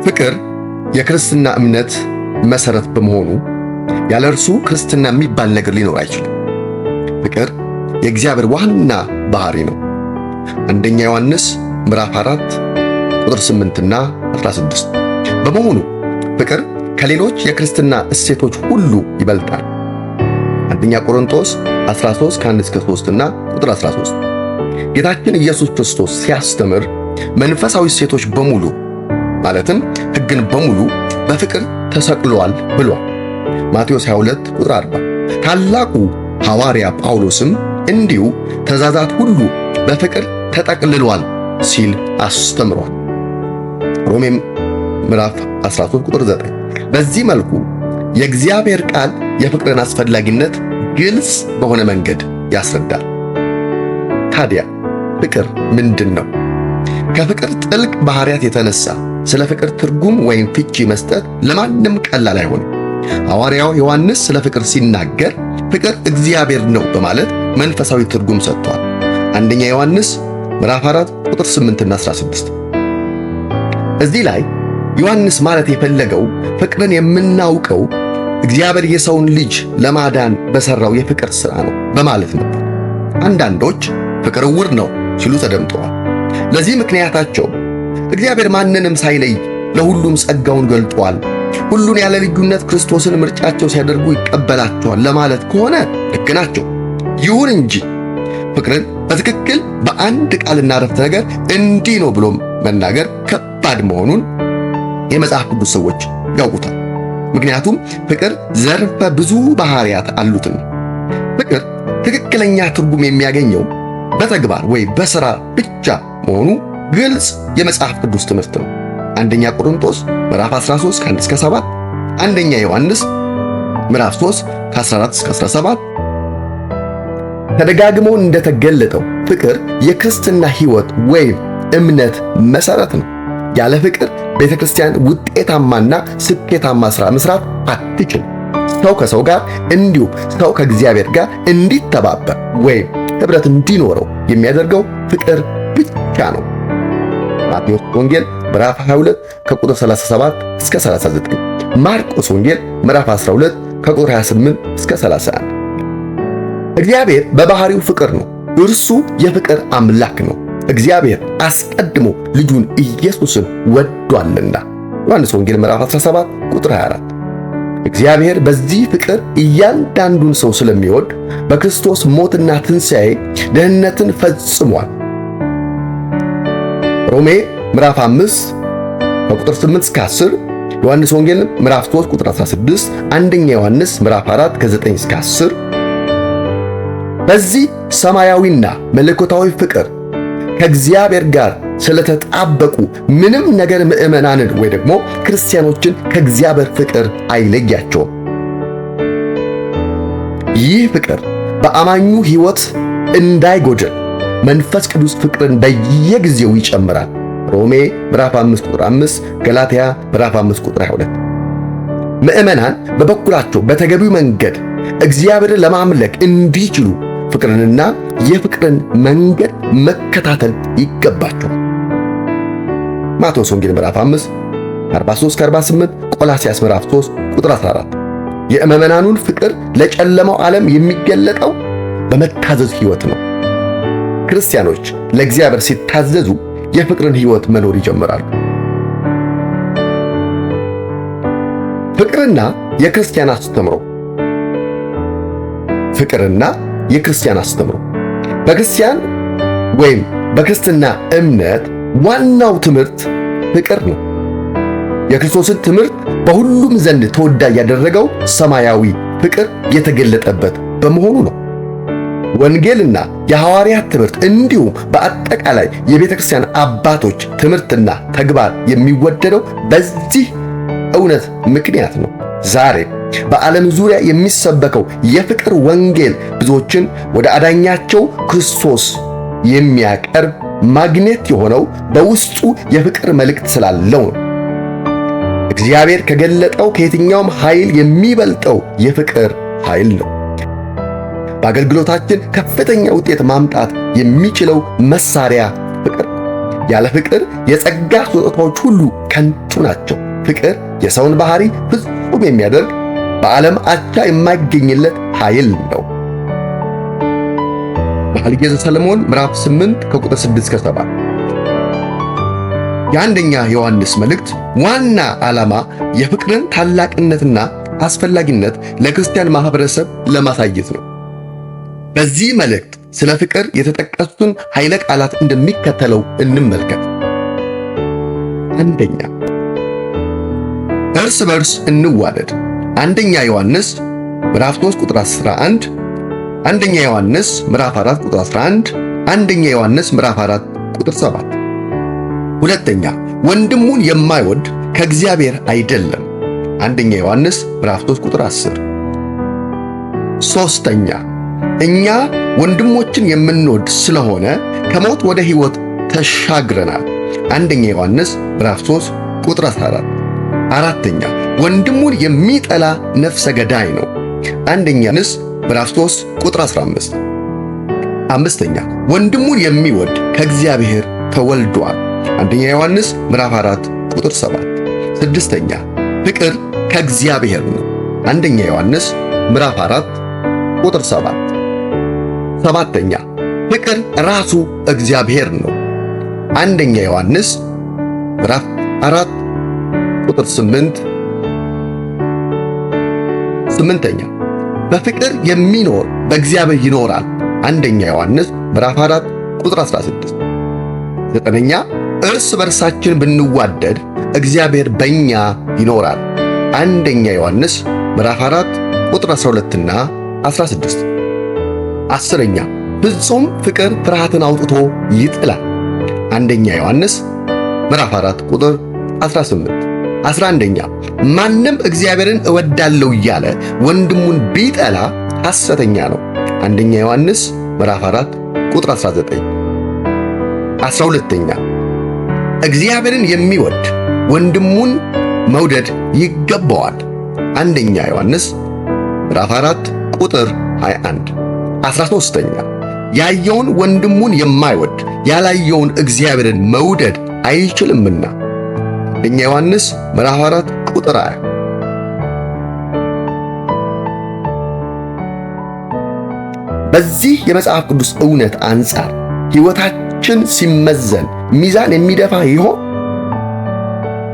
ፍቅር የክርስትና እምነት መሰረት በመሆኑ ያለ እርሱ ክርስትና የሚባል ነገር ሊኖር አይችልም። ፍቅር የእግዚአብሔር ዋና ባህሪ ነው። አንደኛ ዮሐንስ ምዕራፍ 4 ቁጥር 8 እና 16። በመሆኑ ፍቅር ከሌሎች የክርስትና እሴቶች ሁሉ ይበልጣል። አንደኛ ቆሮንቶስ 13 ከ1-3 እና ቁጥር 13። ጌታችን ኢየሱስ ክርስቶስ ሲያስተምር መንፈሳዊ እሴቶች በሙሉ ማለትም ሕግን በሙሉ በፍቅር ተሰቅሏል ብሏል። ማቴዎስ 22 ቁጥር 40። ታላቁ ሐዋርያ ጳውሎስም እንዲሁ ትእዛዛት ሁሉ በፍቅር ተጠቅልሏል ሲል አስተምሯል። ሮሜም ምዕራፍ 13 ቁጥር 9። በዚህ መልኩ የእግዚአብሔር ቃል የፍቅርን አስፈላጊነት ግልጽ በሆነ መንገድ ያስረዳል። ታዲያ ፍቅር ምንድን ነው? ከፍቅር ጥልቅ ባህሪያት የተነሳ ስለ ፍቅር ትርጉም ወይም ፍቺ መስጠት ለማንም ቀላል አይሆንም። ሐዋርያው ዮሐንስ ስለ ፍቅር ሲናገር ፍቅር እግዚአብሔር ነው በማለት መንፈሳዊ ትርጉም ሰጥቷል። አንደኛ ዮሐንስ ምዕራፍ 4 ቁጥር 8 እና 16። እዚህ ላይ ዮሐንስ ማለት የፈለገው ፍቅርን የምናውቀው እግዚአብሔር የሰውን ልጅ ለማዳን በሰራው የፍቅር ሥራ ነው በማለት ነበር። አንዳንዶች ፍቅር ዕውር ነው ሲሉ ተደምጠዋል። ለዚህ ምክንያታቸው እግዚአብሔር ማንንም ሳይለይ ለሁሉም ጸጋውን ገልጧል፣ ሁሉን ያለ ልዩነት ክርስቶስን ምርጫቸው ሲያደርጉ ይቀበላቸዋል ለማለት ከሆነ ልክ ናቸው። ይሁን እንጂ ፍቅርን በትክክል በአንድ ቃልና አረፍተ ነገር እንዲህ ነው ብሎ መናገር ከባድ መሆኑን የመጽሐፍ ቅዱስ ሰዎች ያውቁታል። ምክንያቱም ፍቅር ዘርፈ ብዙ ባህሪያት አሉትና። ፍቅር ትክክለኛ ትርጉም የሚያገኘው በተግባር ወይ በሥራ ብቻ መሆኑ ግልጽ የመጽሐፍ ቅዱስ ትምህርት ነው። አንደኛ ቆሮንቶስ ምዕራፍ 13 ከ1-7፣ አንደኛ ዮሐንስ ምዕራፍ 3 ከ14-17። ተደጋግሞ እንደተገለጠው ፍቅር የክርስትና ሕይወት ወይም እምነት መሠረት ነው። ያለ ፍቅር ቤተ ክርስቲያን ውጤታማና ስኬታማ ሥራ መስራት አትችልም። ሰው ከሰው ጋር እንዲሁም ሰው ከእግዚአብሔር ጋር እንዲተባበር ወይም ኅብረት እንዲኖረው የሚያደርገው ፍቅር ብቻ ነው። ማቴዎስ ወንጌል ምዕራፍ 22 ከቁጥር 37 እስከ 39፣ ማርቆስ ወንጌል ምዕራፍ 12 ከቁጥር 28 እስከ 31። እግዚአብሔር በባህሪው ፍቅር ነው። እርሱ የፍቅር አምላክ ነው። እግዚአብሔር አስቀድሞ ልጁን ኢየሱስን ወዷልና ዮሐንስ ወንጌል ምዕራፍ 17 ቁጥር 24። እግዚአብሔር በዚህ ፍቅር እያንዳንዱን ሰው ስለሚወድ በክርስቶስ ሞትና ትንሣኤ ደህንነትን ፈጽሟል። ሮሜ ምዕራፍ 5 ከቁጥር 8 እስከ 10፣ ዮሐንስ ወንጌል ምዕራፍ 3 ቁጥር 16፣ አንደኛ ዮሐንስ ምዕራፍ 4 ከ9 እስከ 10። በዚህ ሰማያዊና መለኮታዊ ፍቅር ከእግዚአብሔር ጋር ስለተጣበቁ ምንም ነገር ምዕመናንን ወይ ደግሞ ክርስቲያኖችን ከእግዚአብሔር ፍቅር አይለያቸውም። ይህ ፍቅር በአማኙ ሕይወት እንዳይጎድል መንፈስ ቅዱስ ፍቅርን በየጊዜው ይጨምራል። ሮሜ ምዕራፍ 5 ቁጥር 5፣ ገላትያ ምዕራፍ 5 ቁጥር 22። ምዕመናን በበኩላቸው በተገቢው መንገድ እግዚአብሔርን ለማምለክ እንዲችሉ ፍቅርንና የፍቅርን መንገድ መከታተል ይገባቸዋል። ማቴዎስ ወንጌል ምዕራፍ 5 43-48፣ ቆላስያስ ምዕራፍ 3 ቁጥር 14። የምዕመናኑን ፍቅር ለጨለማው ዓለም የሚገለጠው በመታዘዝ ሕይወት ነው። ክርስቲያኖች ለእግዚአብሔር ሲታዘዙ የፍቅርን ሕይወት መኖር ይጀምራሉ። ፍቅርና የክርስቲያን አስተምሮ ፍቅርና የክርስቲያን አስተምሮ በክርስቲያን ወይም በክርስትና እምነት ዋናው ትምህርት ፍቅር ነው። የክርስቶስን ትምህርት በሁሉም ዘንድ ተወዳጅ ያደረገው ሰማያዊ ፍቅር የተገለጠበት በመሆኑ ነው። ወንጌልና የሐዋርያት ትምህርት እንዲሁም በአጠቃላይ የቤተ ክርስቲያን አባቶች ትምህርትና ተግባር የሚወደደው በዚህ እውነት ምክንያት ነው። ዛሬ በዓለም ዙሪያ የሚሰበከው የፍቅር ወንጌል ብዙዎችን ወደ አዳኛቸው ክርስቶስ የሚያቀርብ ማግኔት የሆነው በውስጡ የፍቅር መልእክት ስላለው ነው። እግዚአብሔር ከገለጠው ከየትኛውም ኃይል የሚበልጠው የፍቅር ኃይል ነው። በአገልግሎታችን ከፍተኛ ውጤት ማምጣት የሚችለው መሳሪያ ፍቅር። ያለ ፍቅር የጸጋ ስጦታዎች ሁሉ ከንቱ ናቸው። ፍቅር የሰውን ባህሪ ፍጹም የሚያደርግ በዓለም አቻ የማይገኝለት ኃይል ነው። መኃልየ ዘሰሎሞን ምዕራፍ 8 ከቁጥር 6 እስከ 7። የአንደኛ ዮሐንስ መልእክት ዋና ዓላማ የፍቅርን ታላቅነትና አስፈላጊነት ለክርስቲያን ማህበረሰብ ለማሳየት ነው። በዚህ መልእክት ስለ ፍቅር የተጠቀሱትን ኃይለ ቃላት እንደሚከተለው እንመልከት። አንደኛ፣ እርስ በርስ እንዋደድ። አንደኛ ዮሐንስ ምዕራፍ 3 ቁጥር 11፣ አንደኛ ዮሐንስ ምዕራፍ 4 ቁጥር 11፣ አንደኛ ዮሐንስ ምዕራፍ 4 ቁጥር 7። ሁለተኛ፣ ወንድሙን የማይወድ ከእግዚአብሔር አይደለም። አንደኛ ዮሐንስ ምዕራፍ 3 ቁጥር 10። ሶስተኛ፣ እኛ ወንድሞችን የምንወድ ስለሆነ ከሞት ወደ ሕይወት ተሻግረናል። አንደኛ ዮሐንስ ምዕራፍ 3 ቁጥር 14። አራተኛ፣ ወንድሙን የሚጠላ ነፍሰ ገዳይ ነው። አንደኛ ዮሐንስ ምዕራፍ 3 ቁጥር 15። አምስተኛ፣ ወንድሙን የሚወድ ከእግዚአብሔር ተወልዷል። አንደኛ ዮሐንስ ምዕራፍ 4 ቁጥር 7። ስድስተኛ፣ ፍቅር ከእግዚአብሔር ነው። አንደኛ ዮሐንስ ምዕራፍ 4 ቁጥር 7። ሰባተኛ፣ ፍቅር ራሱ እግዚአብሔር ነው። አንደኛ ዮሐንስ ምዕራፍ 4 ቁጥር 8። ስምንተኛ፣ በፍቅር የሚኖር በእግዚአብሔር ይኖራል። አንደኛ ዮሐንስ ምዕራፍ 4 ቁጥር 16። ዘጠነኛ፣ እርስ በርሳችን ብንዋደድ እግዚአብሔር በእኛ ይኖራል። አንደኛ ዮሐንስ ምዕራፍ 4 ቁጥር 12 እና 16። አስረኛ፣ ፍጹም ፍቅር ፍርሃትን አውጥቶ ይጥላል። አንደኛ ዮሐንስ ምዕራፍ 4 ቁጥር 18። 11ኛ፣ ማንም እግዚአብሔርን እወዳለሁ እያለ ወንድሙን ቢጠላ ሐሰተኛ ነው። አንደኛ ዮሐንስ ምዕራፍ 4 ቁጥር 19። 12ኛ፣ እግዚአብሔርን የሚወድ ወንድሙን መውደድ ይገባዋል። አንደኛ ዮሐንስ ምዕራፍ 4 ቁጥር 21። 13ኛ፣ ያየውን ወንድሙን የማይወድ ያላየውን እግዚአብሔርን መውደድ አይችልምና። አንደኛ ዮሐንስ ምዕራፍ 4 ቁጥር 20። በዚህ የመጽሐፍ ቅዱስ እውነት አንጻር ሕይወታችን ሲመዘን ሚዛን የሚደፋ ይሆን?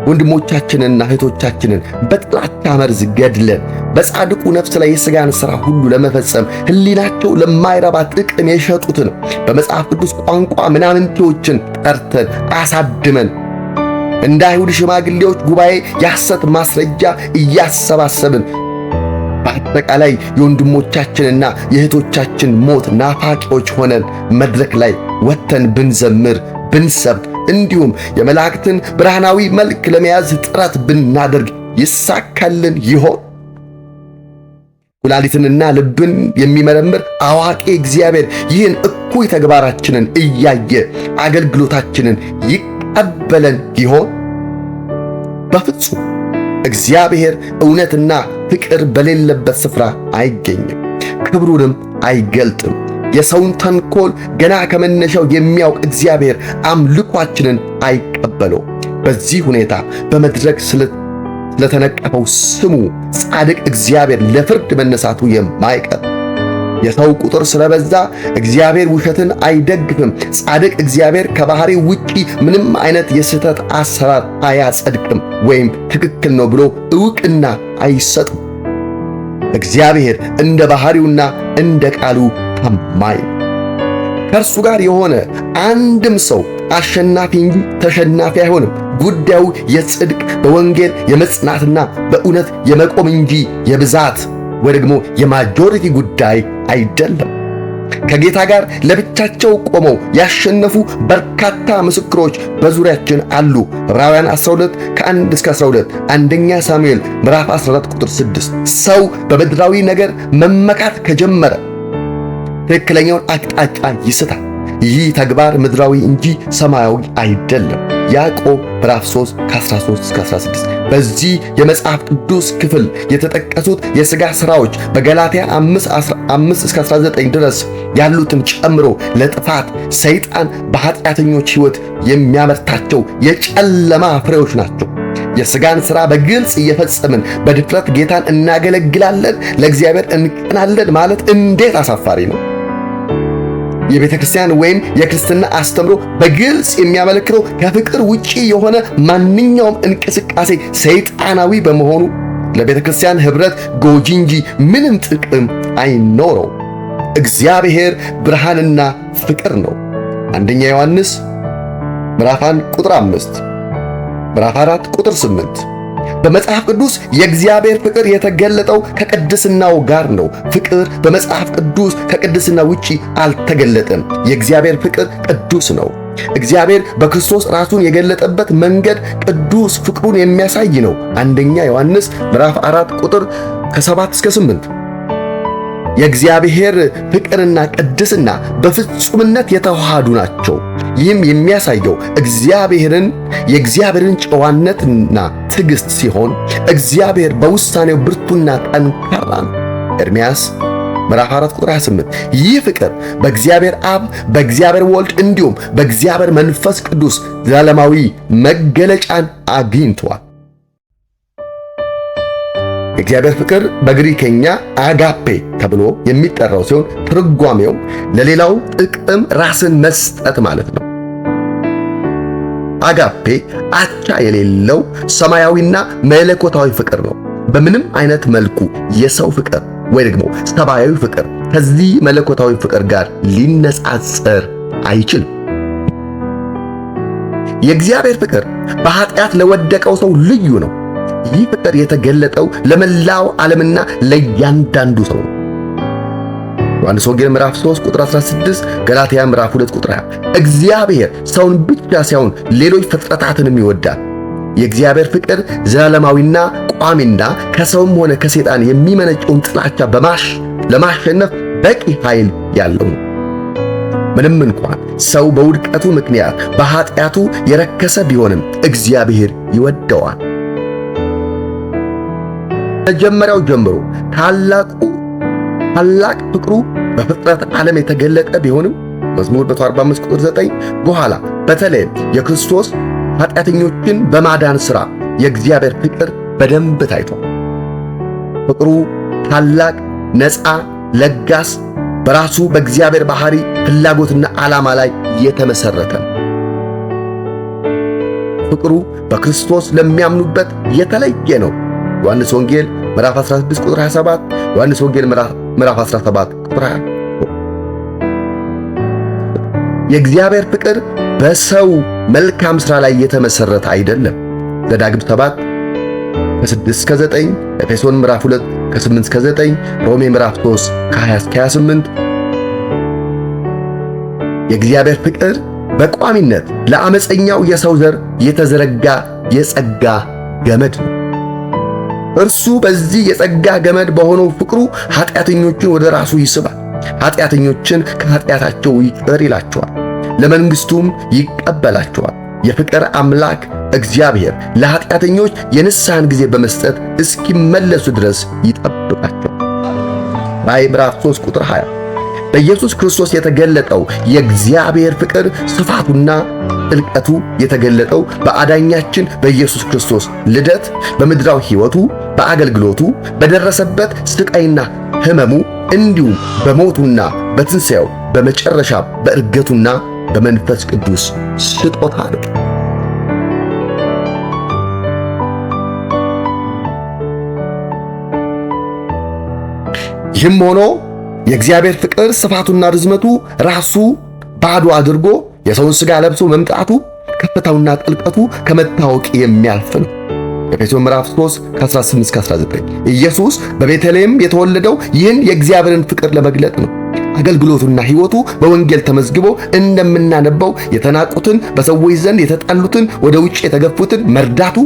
ወንድሞቻችንንና እህቶቻችንን በጥላቻ መርዝ ገድለን በጻድቁ ነፍስ ላይ የሥጋን ሥራ ሁሉ ለመፈጸም ሕሊናቸው ለማይረባ ጥቅም የሸጡትን በመጽሐፍ ቅዱስ ቋንቋ ምናምንቴዎችን ጠርተን አሳድመን እንደ አይሁድ ሽማግሌዎች ጉባኤ የሐሰት ማስረጃ እያሰባሰብን በአጠቃላይ የወንድሞቻችንና የእህቶቻችን ሞት ናፋቂዎች ሆነን መድረክ ላይ ወጥተን ብንዘምር ብንሰብክ እንዲሁም የመላእክትን ብርሃናዊ መልክ ለመያዝ ጥረት ብናደርግ ይሳካልን ይሆን? ኩላሊትንና ልብን የሚመረምር አዋቂ እግዚአብሔር ይህን እኩይ ተግባራችንን እያየ አገልግሎታችንን ይቀበለን ይሆን? በፍጹም። እግዚአብሔር እውነትና ፍቅር በሌለበት ስፍራ አይገኝም፣ ክብሩንም አይገልጥም። የሰውን ተንኮል ገና ከመነሻው የሚያውቅ እግዚአብሔር አምልኳችንን አይቀበለው። በዚህ ሁኔታ በመድረክ ስለተነቀፈው ስሙ ጻድቅ እግዚአብሔር ለፍርድ መነሳቱ የማይቀር የሰው ቁጥር ስለበዛ እግዚአብሔር ውሸትን አይደግፍም። ጻድቅ እግዚአብሔር ከባህሪው ውጪ ምንም አይነት የስህተት አሰራር አያጸድቅም ወይም ትክክል ነው ብሎ ዕውቅና አይሰጥም። እግዚአብሔር እንደ ባህሪውና እንደ ቃሉ ታማኝ ነው። ከእርሱ ጋር የሆነ አንድም ሰው አሸናፊ እንጂ ተሸናፊ አይሆንም። ጉዳዩ የጽድቅ በወንጌል የመጽናትና በእውነት የመቆም እንጂ የብዛት ወይ ደግሞ የማጆሪቲ ጉዳይ አይደለም። ከጌታ ጋር ለብቻቸው ቆመው ያሸነፉ በርካታ ምስክሮች በዙሪያችን አሉ። ዕብራውያን 12 ከ1 እስከ 12፣ አንደኛ ሳሙኤል ምዕራፍ 14 ቁጥር 6። ሰው በምድራዊ ነገር መመካት ከጀመረ ትክክለኛውን አቅጣጫ ይስታል። ይህ ተግባር ምድራዊ እንጂ ሰማያዊ አይደለም። ያዕቆብ ምዕራፍ 3 ከ13 እስከ 16። በዚህ የመጽሐፍ ቅዱስ ክፍል የተጠቀሱት የሥጋ ሥራዎች በገላትያ 5 እስከ 19 ድረስ ያሉትን ጨምሮ ለጥፋት ሰይጣን በኃጢአተኞች ሕይወት የሚያመርታቸው የጨለማ ፍሬዎች ናቸው። የሥጋን ሥራ በግልጽ እየፈጸምን በድፍረት ጌታን እናገለግላለን፣ ለእግዚአብሔር እንቀናለን ማለት እንዴት አሳፋሪ ነው! የቤተ ክርስቲያን ወይም የክርስትና አስተምሮ በግልጽ የሚያመለክተው ከፍቅር ውጪ የሆነ ማንኛውም እንቅስቃሴ ሰይጣናዊ በመሆኑ ለቤተ ክርስቲያን ኅብረት ጎጂ እንጂ ምንም ጥቅም አይኖረው። እግዚአብሔር ብርሃንና ፍቅር ነው። አንደኛ ዮሐንስ ምዕራፍ 1 ቁጥር 5፣ ምዕራፍ 4 ቁጥር 8። በመጽሐፍ ቅዱስ የእግዚአብሔር ፍቅር የተገለጠው ከቅድስናው ጋር ነው። ፍቅር በመጽሐፍ ቅዱስ ከቅድስና ውጪ አልተገለጠም። የእግዚአብሔር ፍቅር ቅዱስ ነው። እግዚአብሔር በክርስቶስ ራሱን የገለጠበት መንገድ ቅዱስ ፍቅሩን የሚያሳይ ነው። አንደኛ ዮሐንስ ምዕራፍ 4 ቁጥር ከ7 እስከ 8። የእግዚአብሔር ፍቅርና ቅድስና በፍጹምነት የተዋሃዱ ናቸው። ይህም የሚያሳየው የእግዚአብሔርን ጨዋነትና ትዕግሥት ሲሆን እግዚአብሔር በውሳኔው ብርቱና ጠንካራ ነው። ኤርምያስ ምዕራፍ 4 ቁጥር 28። ይህ ፍቅር በእግዚአብሔር አብ፣ በእግዚአብሔር ወልድ እንዲሁም በእግዚአብሔር መንፈስ ቅዱስ ዘላለማዊ መገለጫን አግኝቷል። የእግዚአብሔር ፍቅር በግሪከኛ አጋፔ ተብሎ የሚጠራው ሲሆን ትርጓሜው ለሌላው ጥቅም ራስን መስጠት ማለት ነው። አጋፔ አቻ የሌለው ሰማያዊና መለኮታዊ ፍቅር ነው። በምንም አይነት መልኩ የሰው ፍቅር ወይ ደግሞ ሰብአዊ ፍቅር ከዚህ መለኮታዊ ፍቅር ጋር ሊነጻጸር አይችልም። የእግዚአብሔር ፍቅር በኃጢአት ለወደቀው ሰው ልዩ ነው። ይህ ፍቅር የተገለጠው ለመላው ዓለምና ለእያንዳንዱ ሰው ነው። ዮሐንስ ወንጌል ምዕራፍ 3 ቁጥር 16፣ ገላትያ ምዕራፍ 2 ቁጥር 20። እግዚአብሔር ሰውን ብቻ ሳይሆን ሌሎች ፍጥረታትንም ይወዳል። የእግዚአብሔር ፍቅር ዘላለማዊና ቋሚና ከሰውም ሆነ ከሰይጣን የሚመነጨውን ጥላቻ ለማሸነፍ በቂ ኃይል ያለው ነው። ምንም እንኳን ሰው በውድቀቱ ምክንያት በኃጢአቱ የረከሰ ቢሆንም እግዚአብሔር ይወደዋል። መጀመሪያው ጀምሮ ታላቅ ፍቅሩ በፍጥረት ዓለም የተገለጠ ቢሆንም መዝሙር 145 ቁጥር 9 በኋላ በተለይም የክርስቶስ ኃጢአተኞችን በማዳን ሥራ የእግዚአብሔር ፍቅር በደንብ ታይቷል። ፍቅሩ ታላቅ፣ ነፃ፣ ለጋስ፣ በራሱ በእግዚአብሔር ባህሪ ፍላጎትና ዓላማ ላይ የተመሰረተ ነው። ፍቅሩ በክርስቶስ ለሚያምኑበት የተለየ ነው። ዮሐንስ ወንጌል ምዕራፍ 16 ቁጥር 27፣ ዮሐንስ ወንጌል ምዕራፍ 17 ቁጥር 20። የእግዚአብሔር ፍቅር በሰው መልካም ሥራ ላይ የተመሰረተ አይደለም። ዘዳግም 7 ከ6 እስከ 9፣ ኤፌሶን ምዕራፍ 2 ከ8 እስከ 9፣ ሮሜ ምዕራፍ 3 ከ20 እስከ 28። የእግዚአብሔር ፍቅር በቋሚነት ለአመፀኛው የሰው ዘር የተዘረጋ የጸጋ ገመድ ነው። እርሱ በዚህ የጸጋ ገመድ በሆነው ፍቅሩ ኃጢአተኞችን ወደ ራሱ ይስባል። ኃጢአተኞችን ከኃጢአታቸው ይቅር ይላቸዋል፣ ለመንግሥቱም ይቀበላቸዋል። የፍቅር አምላክ እግዚአብሔር ለኃጢአተኞች የንስሐን ጊዜ በመስጠት እስኪመለሱ ድረስ ይጠብቃቸዋል። ራዕይ ምዕራፍ 3 ቁጥር 20። በኢየሱስ ክርስቶስ የተገለጠው የእግዚአብሔር ፍቅር ስፋቱና ጥልቀቱ የተገለጠው በአዳኛችን በኢየሱስ ክርስቶስ ልደት፣ በምድራዊ ሕይወቱ፣ በአገልግሎቱ፣ በደረሰበት ስቃይና ሕመሙ እንዲሁም በሞቱና በትንሣኤው በመጨረሻ በዕርገቱና በመንፈስ ቅዱስ ስጦታ ነው። ይህም ሆኖ የእግዚአብሔር ፍቅር ስፋቱና ርዝመቱ ራሱ ባዶ አድርጎ የሰውን ሥጋ ለብሶ መምጣቱ ከፍታውና ጥልቀቱ ከመታወቅ የሚያልፍ ነው። ኤፌሶን ምዕራፍ 3 ከ18 እስከ 19። ኢየሱስ በቤተልሔም የተወለደው ይህን የእግዚአብሔርን ፍቅር ለመግለጥ ነው። አገልግሎቱና ሕይወቱ በወንጌል ተመዝግቦ እንደምናነበው የተናቁትን፣ በሰዎች ዘንድ የተጣሉትን፣ ወደ ውጭ የተገፉትን መርዳቱ፣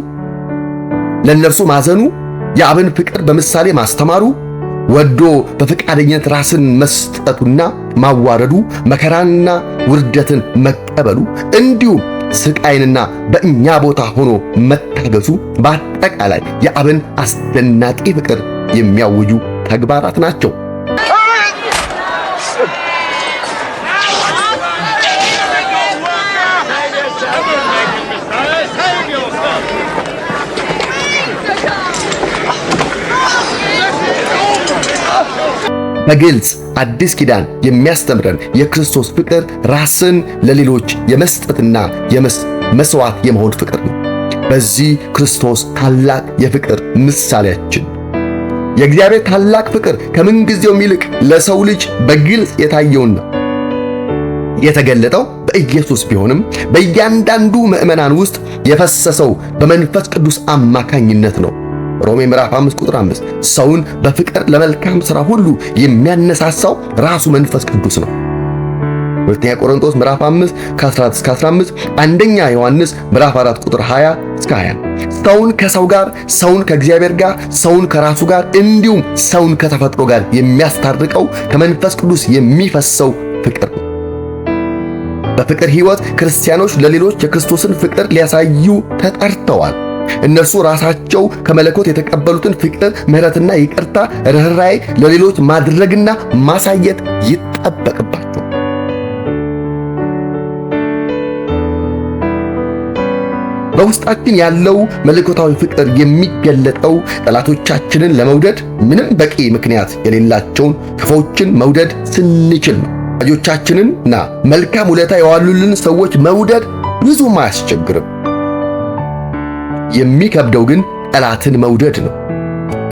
ለእነርሱ ማዘኑ፣ የአብን ፍቅር በምሳሌ ማስተማሩ፣ ወዶ በፈቃደኝነት ራስን መስጠቱና ማዋረዱ፣ መከራንና ውርደትን መቀበሉ፣ እንዲሁም ስቃይንና በእኛ ቦታ ሆኖ መታገሱ በአጠቃላይ የአብን አስደናቂ ፍቅር የሚያውጁ ተግባራት ናቸው። በግልጽ አዲስ ኪዳን የሚያስተምረን የክርስቶስ ፍቅር ራስን ለሌሎች የመስጠትና መስዋዕት የመሆን ፍቅር ነው። በዚህ ክርስቶስ ታላቅ የፍቅር ምሳሌያችን። የእግዚአብሔር ታላቅ ፍቅር ከምንጊዜውም ይልቅ ለሰው ልጅ በግልጽ የታየውና የተገለጠው በኢየሱስ ቢሆንም በእያንዳንዱ ምዕመናን ውስጥ የፈሰሰው በመንፈስ ቅዱስ አማካኝነት ነው። ሮሜ ምዕራፍ 5 ቁጥር 5 ሰውን በፍቅር ለመልካም ሥራ ሁሉ የሚያነሳሳው ራሱ መንፈስ ቅዱስ ነው። ሁለተኛ ቆሮንቶስ ምዕራፍ 5 ከ14 እስከ 15፣ አንደኛ ዮሐንስ ምዕራፍ 4 ቁጥር 20 እስከ 20 ሰውን ከሰው ጋር፣ ሰውን ከእግዚአብሔር ጋር፣ ሰውን ከራሱ ጋር እንዲሁም ሰውን ከተፈጥሮ ጋር የሚያስታርቀው ከመንፈስ ቅዱስ የሚፈሰው ፍቅር ነው። በፍቅር ሕይወት ክርስቲያኖች ለሌሎች የክርስቶስን ፍቅር ሊያሳዩ ተጠርተዋል። እነርሱ ራሳቸው ከመለኮት የተቀበሉትን ፍቅር፣ ምሕረትና ይቅርታ፣ ርኅራኄ ለሌሎች ማድረግና ማሳየት ይጠበቅባቸዋል። በውስጣችን ያለው መለኮታዊ ፍቅር የሚገለጠው ጠላቶቻችንን ለመውደድ ምንም በቂ ምክንያት የሌላቸውን ክፉዎችን መውደድ ስንችል ነው። ወዳጆቻችንንና መልካም ውለታ የዋሉልን ሰዎች መውደድ ብዙም አያስቸግርም። የሚከብደው ግን ጠላትን መውደድ ነው።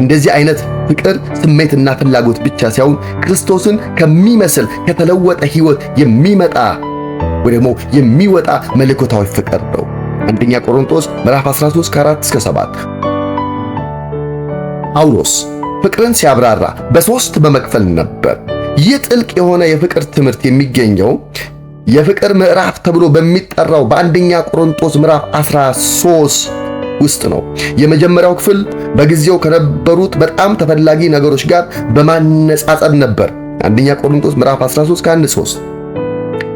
እንደዚህ አይነት ፍቅር ስሜትና ፍላጎት ብቻ ሳይሆን ክርስቶስን ከሚመስል ከተለወጠ ሕይወት የሚወጣ መለኮታዊ ፍቅር ነው። አንደኛ ቆሮንቶስ ምዕራፍ 13 ከ4 እስከ 7 ጳውሎስ ፍቅርን ሲያብራራ በሦስት በመክፈል ነበር። ይህ ጥልቅ የሆነ የፍቅር ትምህርት የሚገኘው የፍቅር ምዕራፍ ተብሎ በሚጠራው በአንደኛ ቆሮንቶስ ምዕራፍ 13 ውስጥ ነው። የመጀመሪያው ክፍል በጊዜው ከነበሩት በጣም ተፈላጊ ነገሮች ጋር በማነጻጸር ነበር። አንደኛ ቆሮንቶስ ምዕራፍ 13 ከ1 3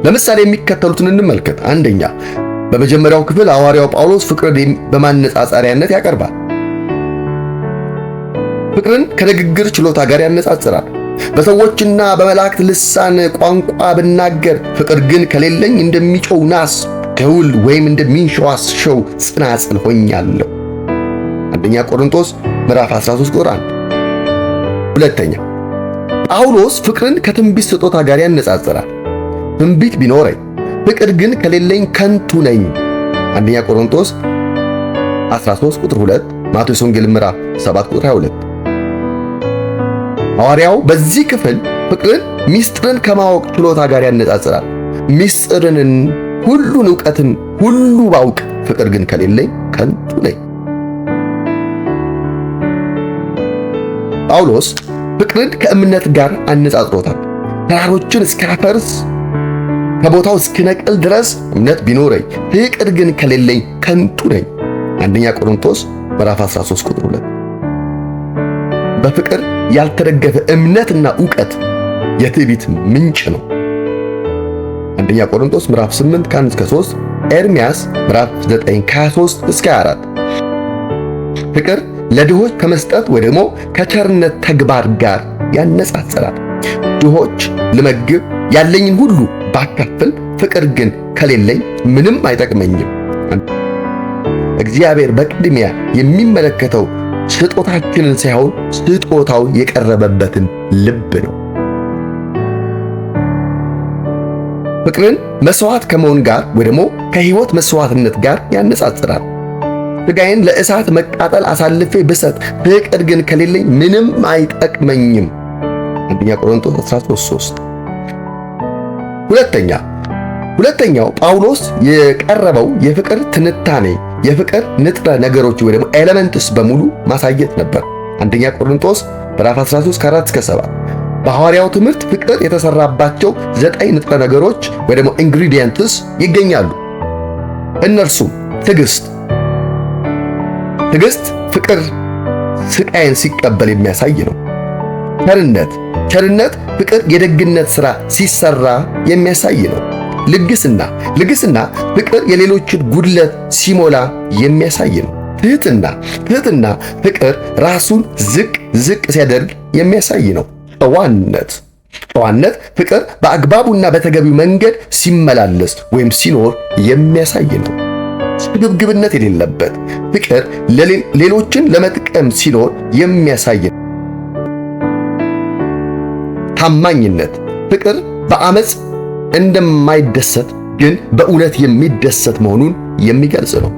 ለምሳሌ የሚከተሉትን እንመልከት። አንደኛ፣ በመጀመሪያው ክፍል ሐዋርያው ጳውሎስ ፍቅርን በማነጻጸሪያነት ያቀርባል። ፍቅርን ከንግግር ችሎታ ጋር ያነጻጽራል። በሰዎችና በመላእክት ልሳን ቋንቋ ብናገር ፍቅር ግን ከሌለኝ እንደሚጮው ናስ ደውል ወይም እንደሚንሸዋሸው ጽናጽል ሆኛለሁ። አንደኛ ቆሮንቶስ ምዕራፍ 13 ቁጥር 1። ሁለተኛ፣ ጳውሎስ ፍቅርን ከትንቢት ስጦታ ጋር ያነጻጽራል። ትንቢት ቢኖረኝ ፍቅር ግን ከሌለኝ ከንቱ ነኝ። አንደኛ ቆሮንቶስ 13 ቁጥር 2፣ ማቴዎስ ወንጌል ምዕራፍ 7 ቁጥር 22። ሐዋርያው በዚህ ክፍል ፍቅርን ሚስጥርን ከማወቅ ችሎታ ጋር ያነጻጽራል። ሚስጥርን ሁሉን ዕውቀትን ሁሉ ባውቅ ፍቅር ግን ከሌለኝ ከንቱ ነኝ። ጳውሎስ ፍቅርን ከእምነት ጋር አነጻጽሮታል። ተራሮችን እስካፈርስ ከቦታው እስክነቅል ድረስ እምነት ቢኖረኝ ፍቅር ግን ከሌለኝ ከንቱ ነኝ። አንደኛ ቆሮንቶስ ምዕራፍ 13 ቁጥር 2። በፍቅር ያልተደገፈ እምነትና ዕውቀት የትዕቢት ምንጭ ነው። አንደኛ ቆሮንቶስ ምዕራፍ 8 ከ1 እስከ 3፣ ኤርምያስ ምዕራፍ 9 ከ23 እስከ 24። ፍቅር ለድሆች ከመስጠት ወይ ደግሞ ከቸርነት ተግባር ጋር ያነጻጽራል። ድሆች ልመግብ ያለኝን ሁሉ ባካፍል ፍቅር ግን ከሌለኝ ምንም አይጠቅመኝም። እግዚአብሔር በቅድሚያ የሚመለከተው ስጦታችንን ሳይሆን ስጦታው የቀረበበትን ልብ ነው። ፍቅርን መስዋዕት ከመሆን ጋር ወይ ደግሞ ከሕይወት መስዋዕትነት ጋር ያነጻጽራል። ሥጋዬን ለእሳት መቃጠል አሳልፌ ብሰጥ ፍቅር ግን ከሌለኝ ምንም አይጠቅመኝም። አንደኛ ቆሮንቶስ 13:3። ሁለተኛው ጳውሎስ የቀረበው የፍቅር ትንታኔ የፍቅር ንጥረ ነገሮች ወይ ደግሞ ኤሌመንትስ በሙሉ ማሳየት ነበር። አንደኛ ቆሮንቶስ ምዕራፍ 13 ከ4 እስከ 7 በሐዋርያው ትምህርት ፍቅር የተሰራባቸው 9 ንጥረ ነገሮች ወይ ደግሞ ኢንግሪዲየንትስ ይገኛሉ። እነርሱም ትዕግስት ፍቅር ስቃይን ሲቀበል የሚያሳይ ነው። ቸርነት ፍቅር የደግነት ሥራ ሲሰራ የሚያሳይ ነው። ልግስና ፍቅር የሌሎችን ጉድለት ሲሞላ የሚያሳይ ነው። ትህትና ፍቅር ራሱን ዝቅ ሲያደርግ የሚያሳይ ነው። ጨዋነት ፍቅር በአግባቡና በተገቢው መንገድ ሲመላለስ ወይም ሲኖር የሚያሳይ ነው። ስግብግብነት የሌለበት ፍቅር ሌሎችን ለመጥቀም ሲኖር የሚያሳይ ነው። ታማኝነት ፍቅር በአመፅ እንደማይደሰት ግን በእውነት የሚደሰት መሆኑን የሚገልጽ ነው።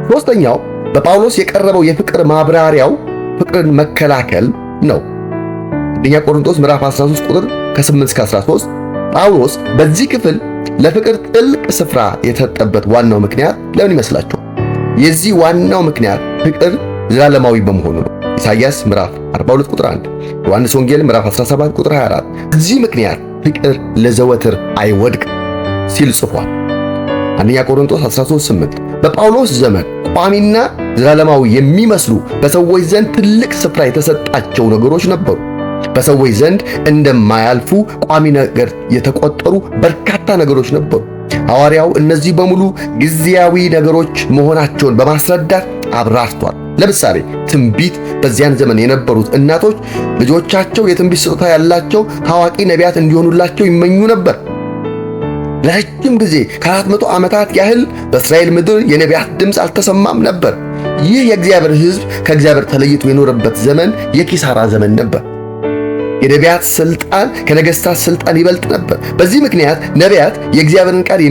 ሶስተኛው በጳውሎስ የቀረበው የፍቅር ማብራሪያው ፍቅርን መከላከል ነው። አንደኛ ቆሮንቶስ ምዕራፍ 13 ቁጥር ከ8-13 ጳውሎስ በዚህ ክፍል ለፍቅር ጥልቅ ስፍራ የተሰጠበት ዋናው ምክንያት ለምን ይመስላችኋል? የዚህ ዋናው ምክንያት ፍቅር ዘላለማዊ በመሆኑ ነው። ኢሳይያስ ምዕራፍ 42 ቁጥር 1፣ ዮሐንስ ወንጌል ምዕራፍ 17 ቁጥር 24 በዚህ ምክንያት ፍቅር ለዘወትር አይወድቅም ሲል ጽፏል። አንደኛ ቆሮንቶስ 13:8 በጳውሎስ ዘመን ቋሚና ዘላለማዊ የሚመስሉ በሰዎች ዘንድ ትልቅ ስፍራ የተሰጣቸው ነገሮች ነበሩ። በሰዎች ዘንድ እንደማያልፉ ቋሚ ነገር የተቆጠሩ በርካታ ነገሮች ነበሩ። ሐዋርያው እነዚህ በሙሉ ጊዜያዊ ነገሮች መሆናቸውን በማስረዳት አብራርቷል። ለምሳሌ ትንቢት፣ በዚያን ዘመን የነበሩት እናቶች ልጆቻቸው የትንቢት ስጦታ ያላቸው ታዋቂ ነቢያት እንዲሆኑላቸው ይመኙ ነበር። ለረጅም ጊዜ ከ400 ዓመታት ያህል በእስራኤል ምድር የነቢያት ድምፅ አልተሰማም ነበር። ይህ የእግዚአብሔር ሕዝብ ከእግዚአብሔር ተለይቶ የኖረበት ዘመን የኪሳራ ዘመን ነበር። የነቢያት ስልጣን ከነገሥታት ስልጣን ይበልጥ ነበር። በዚህ ምክንያት ነቢያት የእግዚአብሔርን ቃል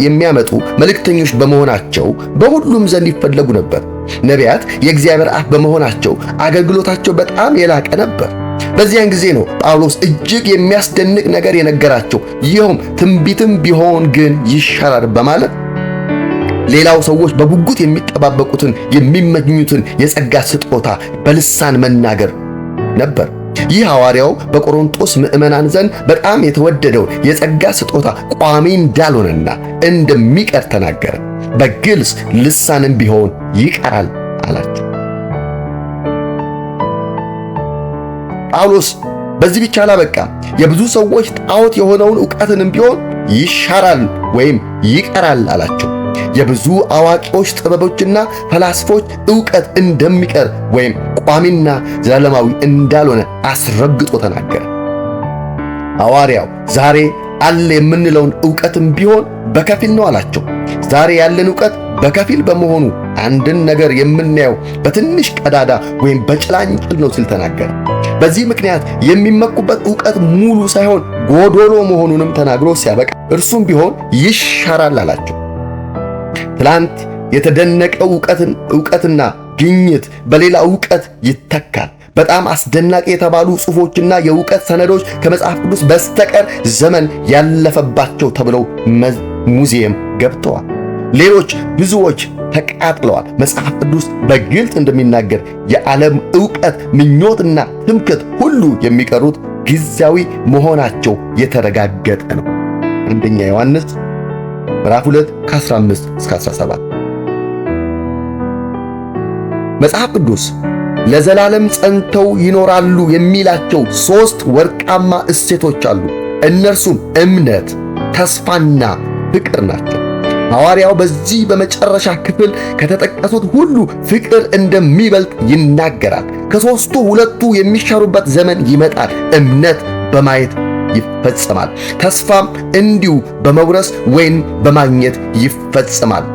የሚያመጡ መልእክተኞች በመሆናቸው በሁሉም ዘንድ ይፈለጉ ነበር። ነቢያት የእግዚአብሔር አፍ በመሆናቸው አገልግሎታቸው በጣም የላቀ ነበር። በዚያን ጊዜ ነው ጳውሎስ እጅግ የሚያስደንቅ ነገር የነገራቸው። ይኸውም ትንቢትም ቢሆን ግን ይሻላል በማለት ሌላው ሰዎች በጉጉት የሚጠባበቁትን የሚመኙትን የጸጋ ስጦታ በልሳን መናገር ነበር። ይህ ሐዋርያው በቆሮንቶስ ምዕመናን ዘንድ በጣም የተወደደውን የጸጋ ስጦታ ቋሚ እንዳልሆነና እንደሚቀር ተናገረ። በግልጽ ልሳንም ቢሆን ይቀራል አላቸው። ጳውሎስ በዚህ ብቻ አላበቃም። የብዙ ሰዎች ጣዖት የሆነውን ዕውቀትንም ቢሆን ይሻራል ወይም ይቀራል አላቸው። የብዙ አዋቂዎች ጥበቦችና ፈላስፎች ዕውቀት እንደሚቀር ወይም ቋሚና ዘላለማዊ እንዳልሆነ አስረግጦ ተናገረ። ሐዋርያው ዛሬ አለ የምንለውን ዕውቀትም ቢሆን በከፊል ነው አላቸው። ዛሬ ያለን ዕውቀት በከፊል በመሆኑ አንድን ነገር የምናየው በትንሽ ቀዳዳ ወይም በጭላንጭል ነው ሲል ተናገረ። በዚህ ምክንያት የሚመኩበት ዕውቀት ሙሉ ሳይሆን ጎዶሎ መሆኑንም ተናግሮ ሲያበቃ እርሱም ቢሆን ይሻራል አላቸው። ትላንት የተደነቀው ዕውቀትና ግኝት በሌላ ዕውቀት ይተካል። በጣም አስደናቂ የተባሉ ጽሑፎችና የዕውቀት ሰነዶች ከመጽሐፍ ቅዱስ በስተቀር ዘመን ያለፈባቸው ተብለው ሙዚየም ገብተዋል። ሌሎች ብዙዎች ተቃጥለዋል። መጽሐፍ ቅዱስ በግልጽ እንደሚናገር የዓለም ዕውቀት፣ ምኞትና ትምክህት ሁሉ የሚቀሩት ጊዜያዊ መሆናቸው የተረጋገጠ ነው። አንደኛ ዮሐንስ ምዕራፍ 2 ከ15-17 መጽሐፍ ቅዱስ ለዘላለም ጸንተው ይኖራሉ የሚላቸው 3 ወርቃማ እሴቶች አሉ። እነርሱም እምነት፣ ተስፋና ፍቅር ናቸው። ሐዋርያው በዚህ በመጨረሻ ክፍል ከተጠቀሱት ሁሉ ፍቅር እንደሚበልጥ ይናገራል። ከሦስቱ 2ቱ የሚሻሩበት ዘመን ይመጣል። እምነት በማየት ይፈጸማል። ተስፋም እንዲሁ በመውረስ ወይም በማግኘት ይፈጸማል።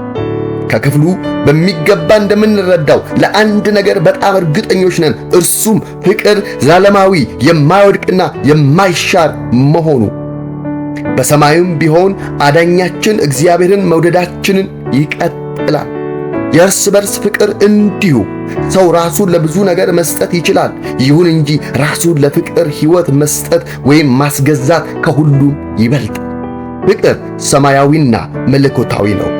ከክፍሉ በሚገባ እንደምንረዳው ለአንድ ነገር በጣም እርግጠኞች ነን። እርሱም ፍቅር ዘላለማዊ የማይወድቅና የማይሻር መሆኑ። በሰማይም ቢሆን አዳኛችን እግዚአብሔርን መውደዳችንን ይቀጥላል። የእርስ በርስ ፍቅር እንዲሁ ሰው ራሱን ለብዙ ነገር መስጠት ይችላል። ይሁን እንጂ ራሱን ለፍቅር ሕይወት መስጠት ወይም ማስገዛት ከሁሉም ይበልጣል። ፍቅር ሰማያዊና መለኮታዊ ነው።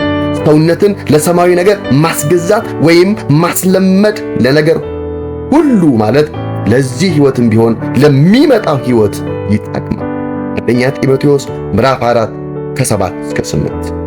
ሰውነትን ለሰማያዊ ነገር ማስገዛት ወይም ማስለመድ ለነገር ሁሉ ማለት ለዚህ ሕይወትም ቢሆን ለሚመጣው ሕይወት ይጠቅማል። አንደኛ ጢሞቴዎስ ምዕራፍ 4 ከ7-8